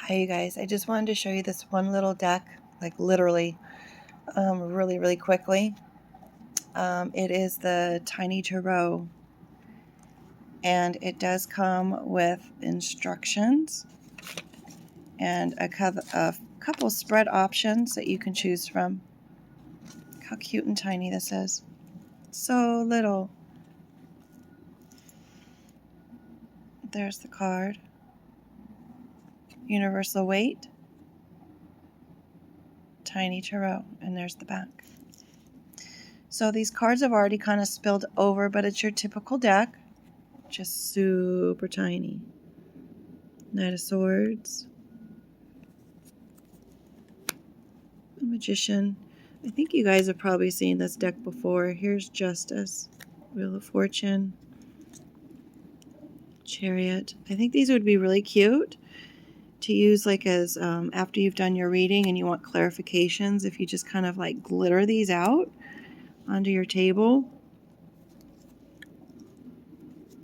Hi, you guys. I just wanted to show you this one little deck, like literally, really quickly. It is the Tiny Tarot, and it does come with instructions and a couple spread options that you can choose from. Look how cute and tiny this is. So little. There's the card. Universal Waite. Tiny Tarot. And there's the back. So these cards have already kind of spilled over, but it's your typical deck. Just super tiny. Knight of Swords. A Magician. I think you guys have probably seen this deck before. Here's Justice. Wheel of Fortune. Chariot. I think these would be really cute to use like as after you've done your reading and you want clarifications, if you just kind of like glitter these out onto your table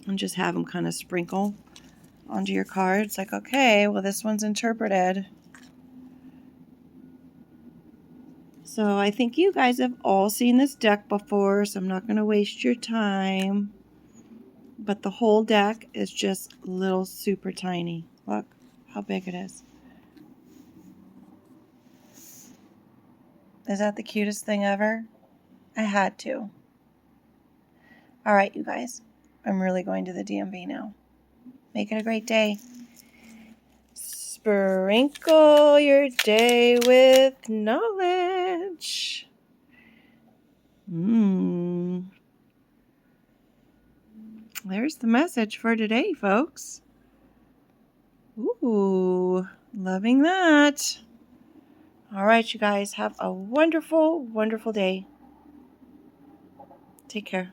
and just have them kind of sprinkle onto your cards. Like, okay, well, this one's interpreted. So I think you guys have all seen this deck before, so I'm not going to waste your time. But the whole deck is just little super tiny. Look how big it is. Is that the cutest thing ever? I had to. All right, you guys. I'm really going to the DMV now. Make it a great day. Sprinkle your day with knowledge. There's the message for today, folks. Ooh, loving that. All right, you guys, have a wonderful day. Take care.